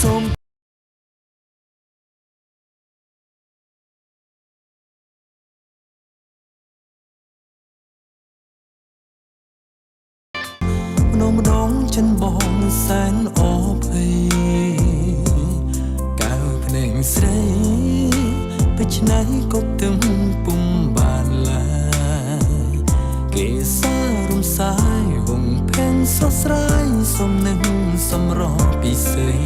សូមម្ដងចិនបងសែនអភ័យកើភ្នែកស្រីបិច្នៃក៏ទឹមពុំបានឡាគេសារំសាយវងផែនស្រស់ស្រាយសំនឹងសំរងពិសេស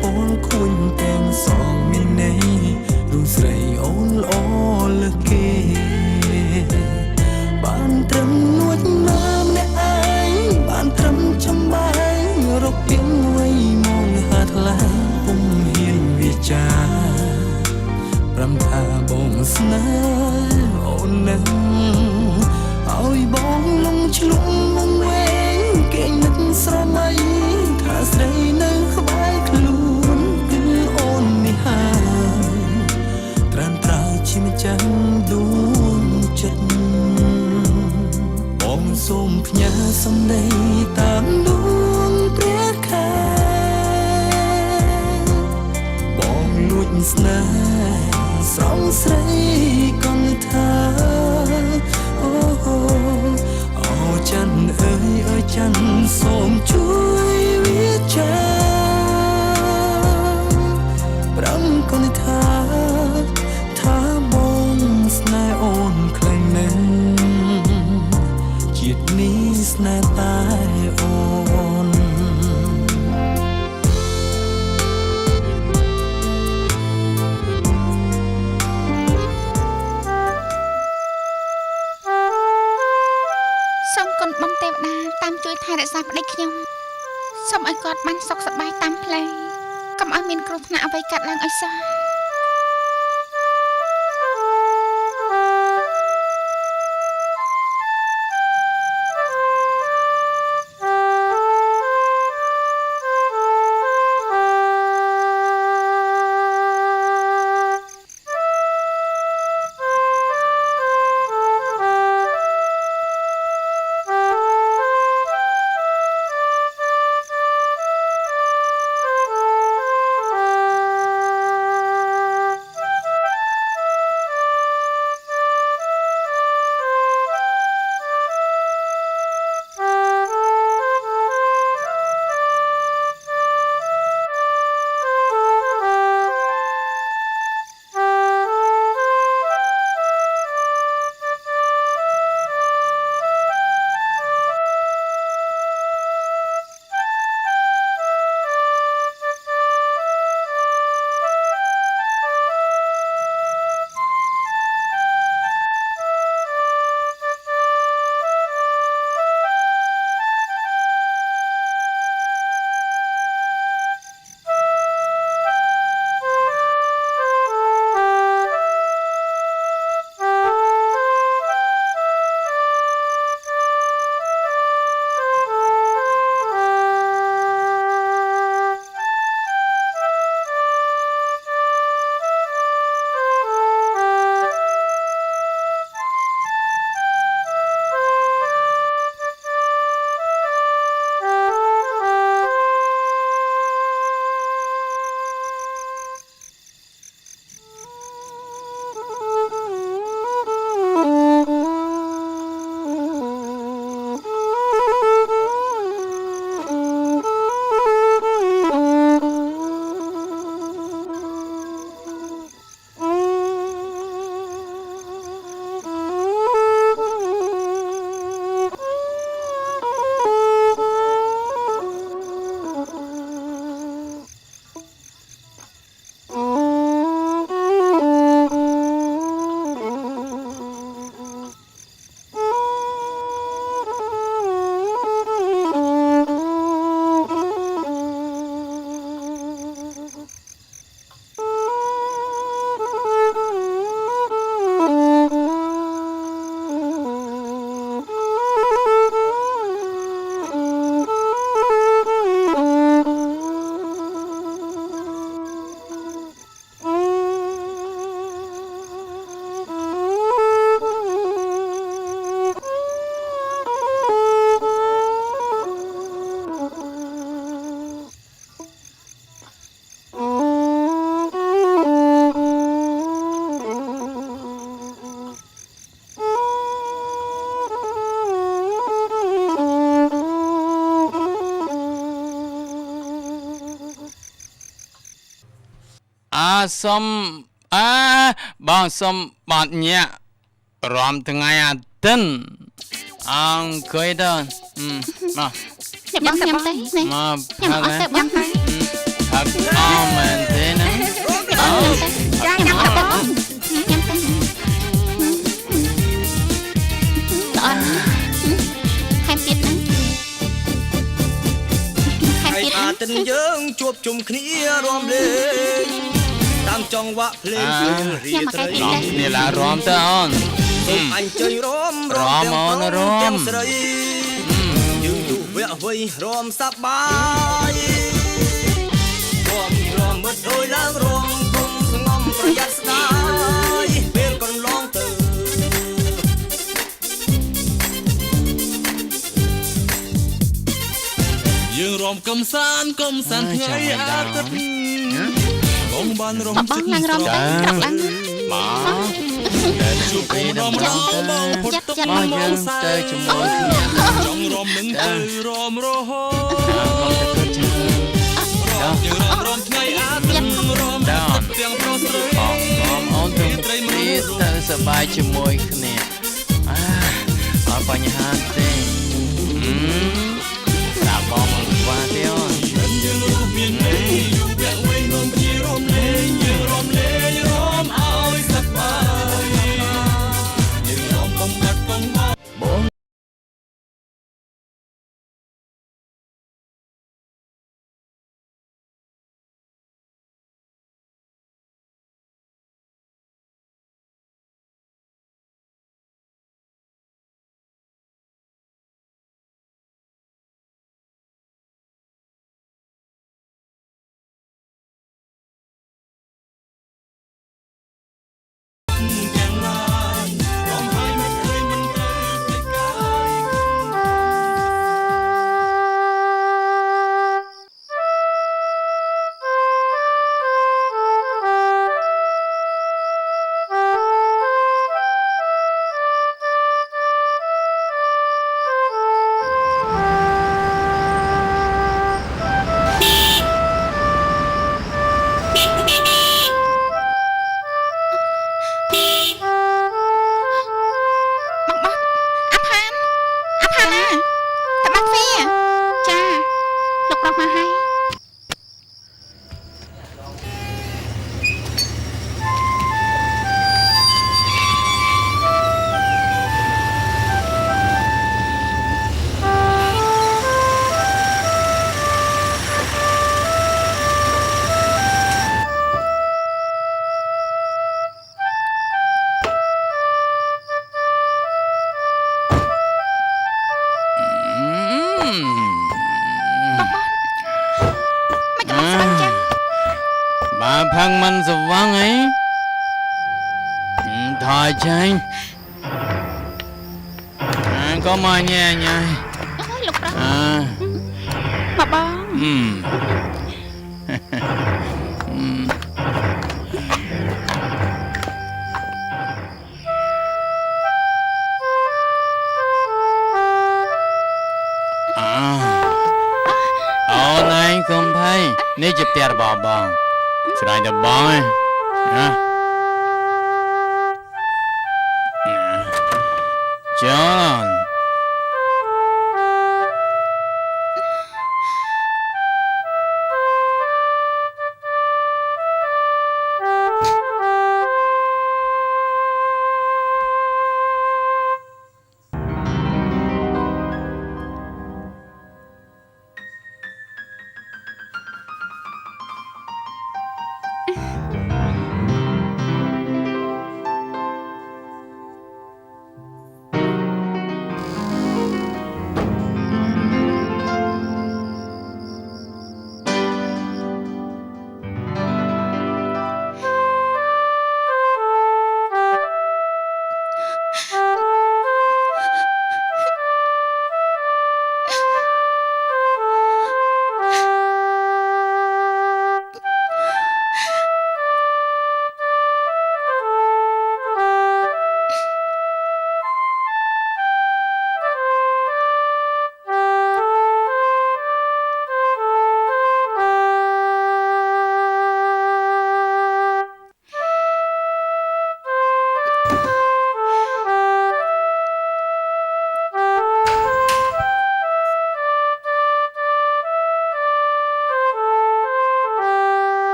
ពលគួនទាំងសងមានន័យរូបស្រីអូនល្អលើសគេបានត្រឹមនួចណាម្នាក់ឯងបានត្រឹមចំបែងរកពីងវ័យមកហាថ្លៃពុំហ៊ានវាចាប្រំថាបងស្នេហ៍អូននឹងឲ្យបងលងឆ្លងវងវែងគេនឹកស្រមៃថាស្រីនៅក្បែរខ្លួនគឺអូននេះហើយត្រានត្រើយជាម្ចាស់ដួងចិត្តបងសូមផ្ញើសំដីតាមដួងព្រះខែបងលួចស្នេហ៍ស្រងស្រីកនថាអូច័ន្ទអើយច័ន្ទសូមជួយវាចាប្រំកនថាបងស្នេហ៍អូនខ្លាំងណាស់ជាតិនេះស្នេហ៍តែអូនសូមគុណបងទេវតាតាមជួយថែរក្សាប្តីខ្ញុំសូមឲ្យគាត់បានសុខសប្បាយតាមផ្លូវកុំឲ្យមានគ្រោះថ្នាក់អ្វីកើតឡើងឲ្យសោះ សុំបងសុំបត់ញាក់រំថ្ងៃអាទិត្យអង្គុយទៅមក ខ្ញុំបងញ៉ាំទៅនេះ មក ញ៉ាំអត់ទៅបងទៅ ផឹកមែនទេណា ចាញ៉ាំទៅបងញ៉ាំទៅល្អថែមទៀតណាថែម ហើយ ទៀត អា ណា ទិនយើងជួបជុំគ្នារំលែងតាមចង្វាក់ភ្លេងរៀបត្រី រំនេះឡារំទៅអូន សូមអញ្ជើញរំ រំអូនរំ ទាំងស្រីយើងយុវវ័យរំសប្បាយរំមើលអើយឡើងរំគុំស្ងំប្រយ័ត្នស្ដាយពេលកន្លងទៅយើងរំកំសាន្តថ្ងៃអាទិត្យបងបានរំ បងឡើងរំទៅក្រប់ឡើង មកតែជួបគ្នា រំ រំ រំបងពុតទុក មកយើងទៅជាមួយគ្នា ចង់រំនឹងទៅរំរហូ មកទៅគិតជឿ យើងរំថ្ងៃអាទិត្យរំទាំងប្រុសស្រី បងអូនទៅទៅសប្បាយជាមួយគ្នាអត់បញ្ហាទេដាក់បងមកវ៉ាទេអូន យើងរស់មានន័យយុវវ័យនាំគ្នារំលែងយើងរំលែងរំឲ្យសប្បាយយើងរំបំបត្តិកងបង ទាំងឡាយរំហើយមិនឃើញមិនទៅផ្លេចកាយ បងបត់អាផានណាតបាក់ហ្វេចាលោកប្រុសមកហើយ មិនកំស្រាប់ចឹង បើផឹងមិនស្វឹងអីថយចេញក៏មកញ៉ែញ៉ៃ អូយលោកប្រុស មកបងអូនឯងកុំភ័យនេះជាផ្ទះរបស់បងស្រ័យតែបងឯងណាចាន អ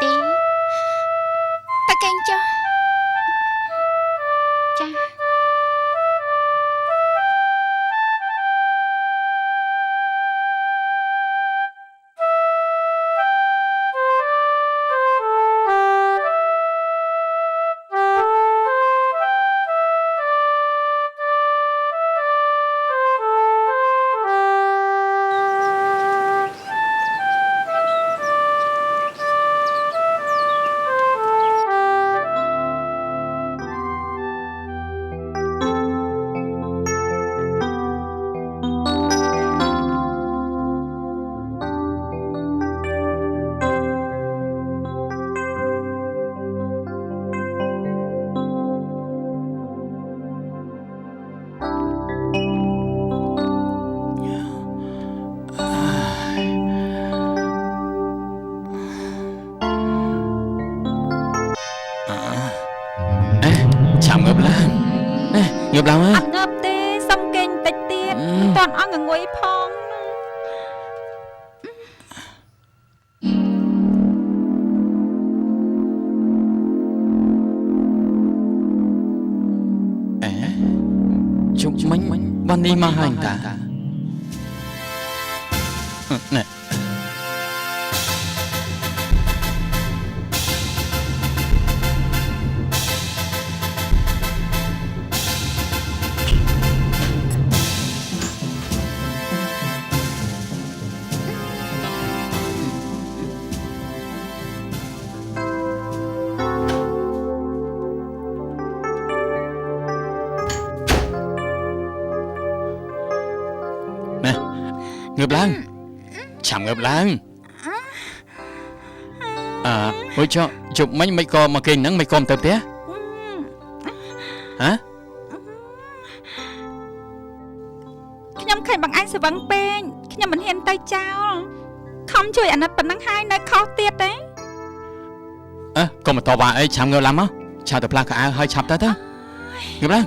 ទេតែកេងចុះចា chạm ngợp lan ngợp lan á អត់ងើបទេសុំគេងតិចទៀតមិនតាន់អស់ងងុយផង chụp mình ban đi mà hành ta nè ngợp lan chạm ngợp lan ôi cho chụp mấy con mà kinh nắng mấy con tập té hả ខ្ញុំឃើញបងអញស្វឹងពេកខ្ញុំមិនហ៊ានទៅចោលខំជួយអាណិតប៉ុណ្ណឹងហើយនៅខុសទៀតទេ con mà to bà ấy chạm ngợp lắm á chào tập la cả ai hơi chạm tới đó ngợp lan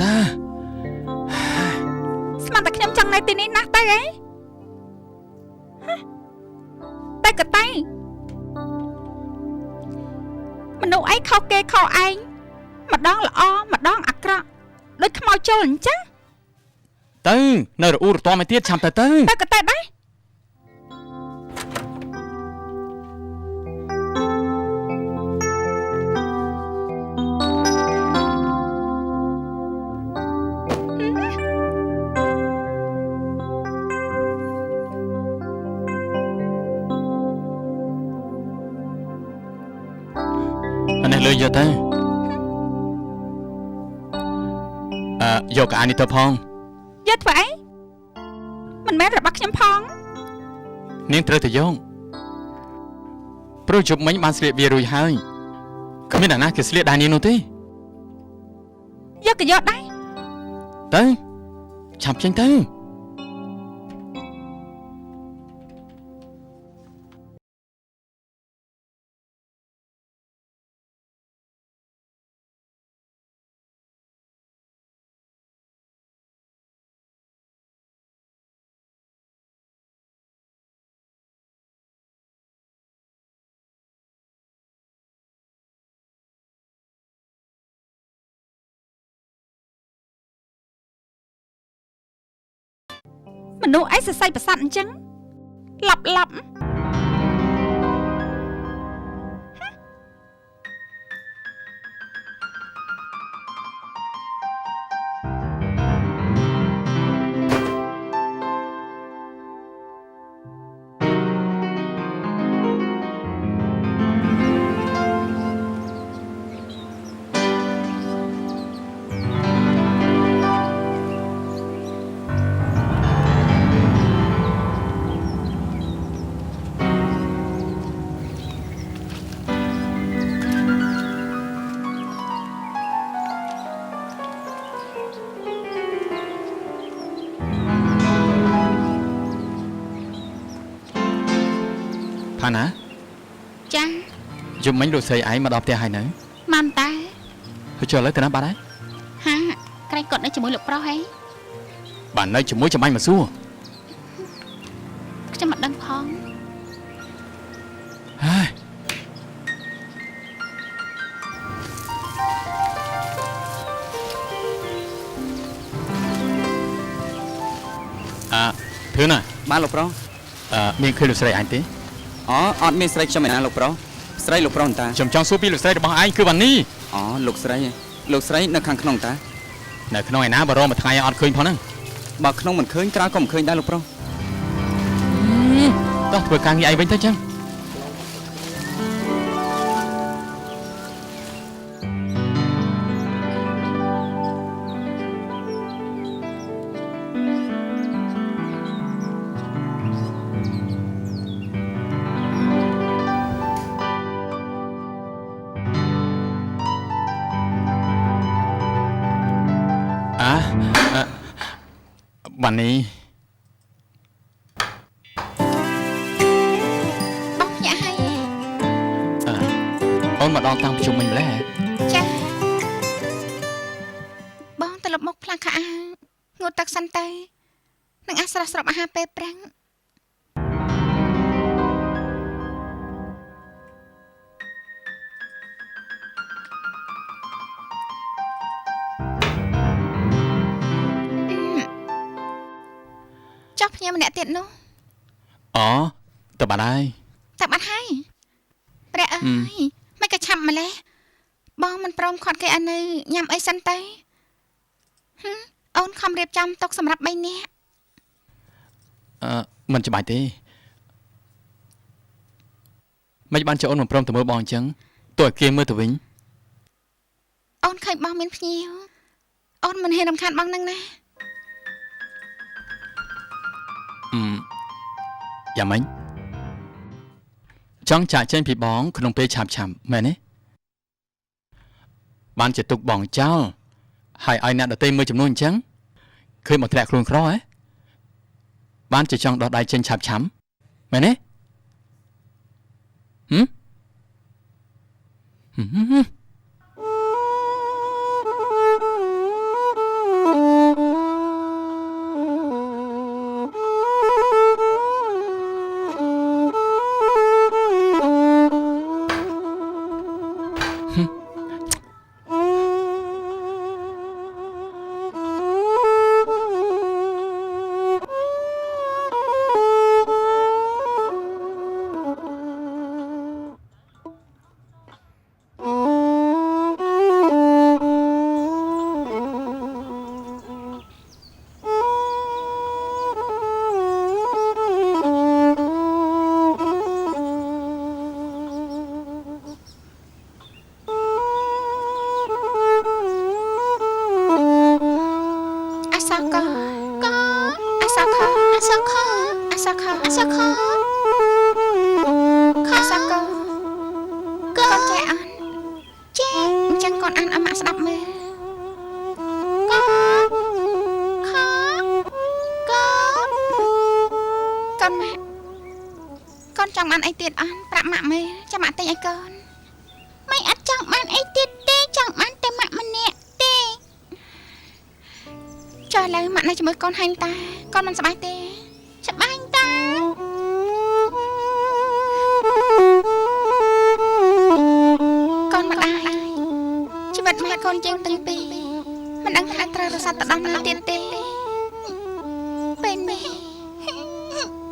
ta ស្មានតែខ្ញុំចង់នៅទីនេះណាស់ទៅអីតែក៏តែមនុស្សអីខុសគេខុសឯងម្ដងល្អម្ដងអាក្រក់ដូចខ្មោចចូលអញ្ចឹង ទៅនៅរអ៊ូរតមកទៀតឆាំទៅ តែក៏តែដែរ anh này lười giờ tới vô cả anh đi tập phong យកធ្វើអីមិនមែនរបស់ខ្ញុំផង នាងត្រូវទៅយកព្រោះជប់មិញបានស្លៀកវារួចហើយគ្មានអ្នកណាគេស្លៀកដែរនាងនោះទេ យកក៏យកដែរ ទៅឆាប់ចេញទៅ មនុស្សអីសរសៃប្រសាទអញ្ចឹងឡប់ឡប់ ផាណា ចា ជប់មិញលោកស្រីឯងមកដល់ផ្ទះហើយនៅ មិនតែ ហើយចូលឥឡូវទៅណាបាត់ហើយ ហាក្រែងគាត់នៅជាមួយលោកប្រុសហី បាទនៅជាមួយចាំបាញ់មកសួរ ខ្ញុំមិនដឹងផង អ ធឿនណា បានលោកប្រុស មានឃើញលោកស្រីអញទេ អូអត់មានស្រីខ្ញុំឯណាលោកប្រុសស្រីលោកប្រុសតា ខ្ញុំចង់សួរពីលោកស្រីរបស់ឯងគឺវ៉ានី អូលោកស្រីនៅខាងក្នុងតា នៅក្នុងឯណាបើរងមួយថ្ងៃអត់ឃើញផងហ្នឹង បើក្នុងមិនឃើញក្រៅក៏មិនឃើញដែរលោកប្រុស តោះធ្វើការងារឯងវិញទៅចឹងវ៉ានី បងភ្ញាក់ហើយ អូនមកដល់តាំងប្រជុំមិញម្ល៉េះ ចាបងត្រឡប់មកផ្លាស់ខោអាវងូតទឹកសិនទៅនឹងអាចស្រស់ស្របអាហារពេលប្រាំងចុះភ្ញាក់ម្នាក់ទៀតនោះ អូទៅបាត់ហើយ តែបាត់ហើយព្រះអើយមិនក៏ឆាប់ម្លេះបងមិនព្រមខាត់គេឲ្យនៅញ៉ាំអីសិនទៅអូនខំរៀបចំតុកសម្រាប់3នាក់ មិនច្បាស់ទេមិនបានចូលអូនមិនព្រមទៅមើលបងអញ្ចឹងទោះឲ្យគេមើលទៅវិញ អូនឃើញបងមានភ្ញៀវអូនមិនហ៊ានរំខានបងនឹងណា យ៉ាងម៉េចចង់ចាក់ចេញពីបងក្នុងពេលឆាប់មែនទេបានជាទុកបងចោលហើយឲ្យអ្នកដទៃមើលចំនួនអញ្ចឹងឃើញមកធ្លាក់ខ្លួនក្រហ៎បានជាចង់ដោះដៃចេញឆាប់មែនទេកូនចង់បានអីទៀតអនប្រាប់ម៉ាក់មើលចាំម៉ាក់ទិញឲ្យកូនមិនអត់ចង់បានអីទៀតទេចង់បានតែម៉ាក់ម្នាក់ទេចុះឥឡូវម៉ាក់នៅជាមួយកូនហើយតាកូនមិនសប្បាយទេសប្បាយតាកូនម្ដាយជីវិតម៉ែកូនយើងទាំងពីរមិនដឹងថាត្រូវរសាត់ទៅដល់ណាទៀតទេពេលនេះ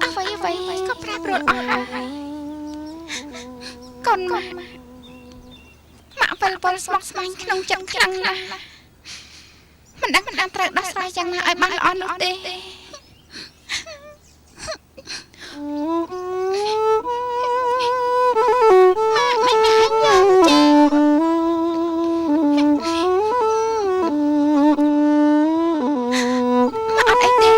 អ្វីក៏ប្រែប្រួលអស់ហើយកូនម៉ាក់វិលស្មុគស្មាញក្នុងចិត្តខ្លាំងណាស់មិនដឹងត្រូវដោះស្រាយយ៉ាងណាឲ្យបានល្អនោះទេមិនអាចយកទេមកអត់អីទេ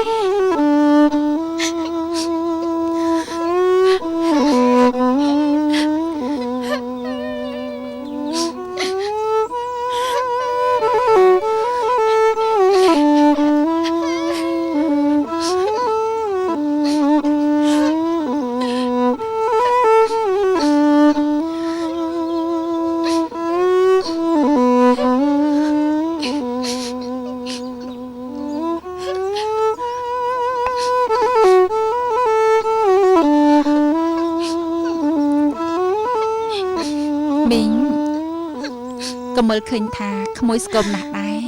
ក៏មើលឃើញថាក្មួយស្គមណាស់ដែរ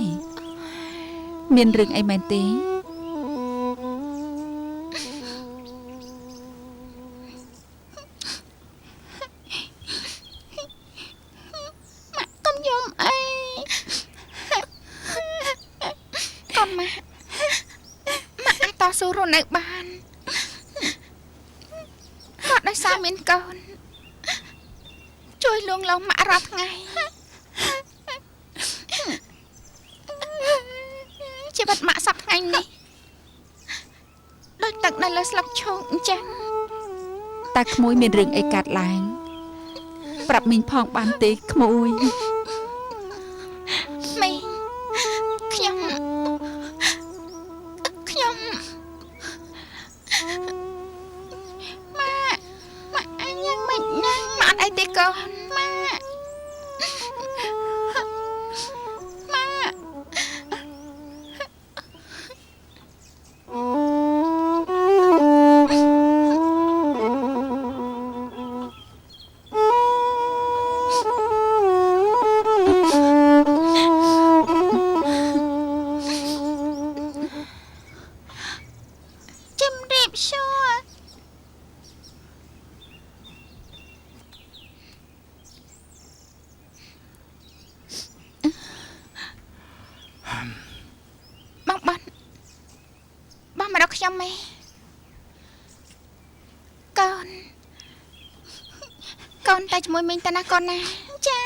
មានរឿងអីមែនទេ នៅបានគាត់ដោយសារមានកូនជួយលួងលោមម៉ាក់រាល់ថ្ងៃជីវិតម៉ាក់សប្តាហ៍ថ្ងៃនេះដូចទឹកនៅលើស្លឹកឈូកអញ្ចឹង តើក្មួយមានរឿងអីកើតឡើងប្រាប់មីងផងបានទេក្មួយ មីងខ្ញុំម៉ាក់អញយ៉ាងម៉េចណាម៉ាក់អត់អីទេកូនម៉ាក់ ជំរាបសួរបងមករកខ្ញុំមេកូនតែជាមួយមីងតាណាកូនណាចា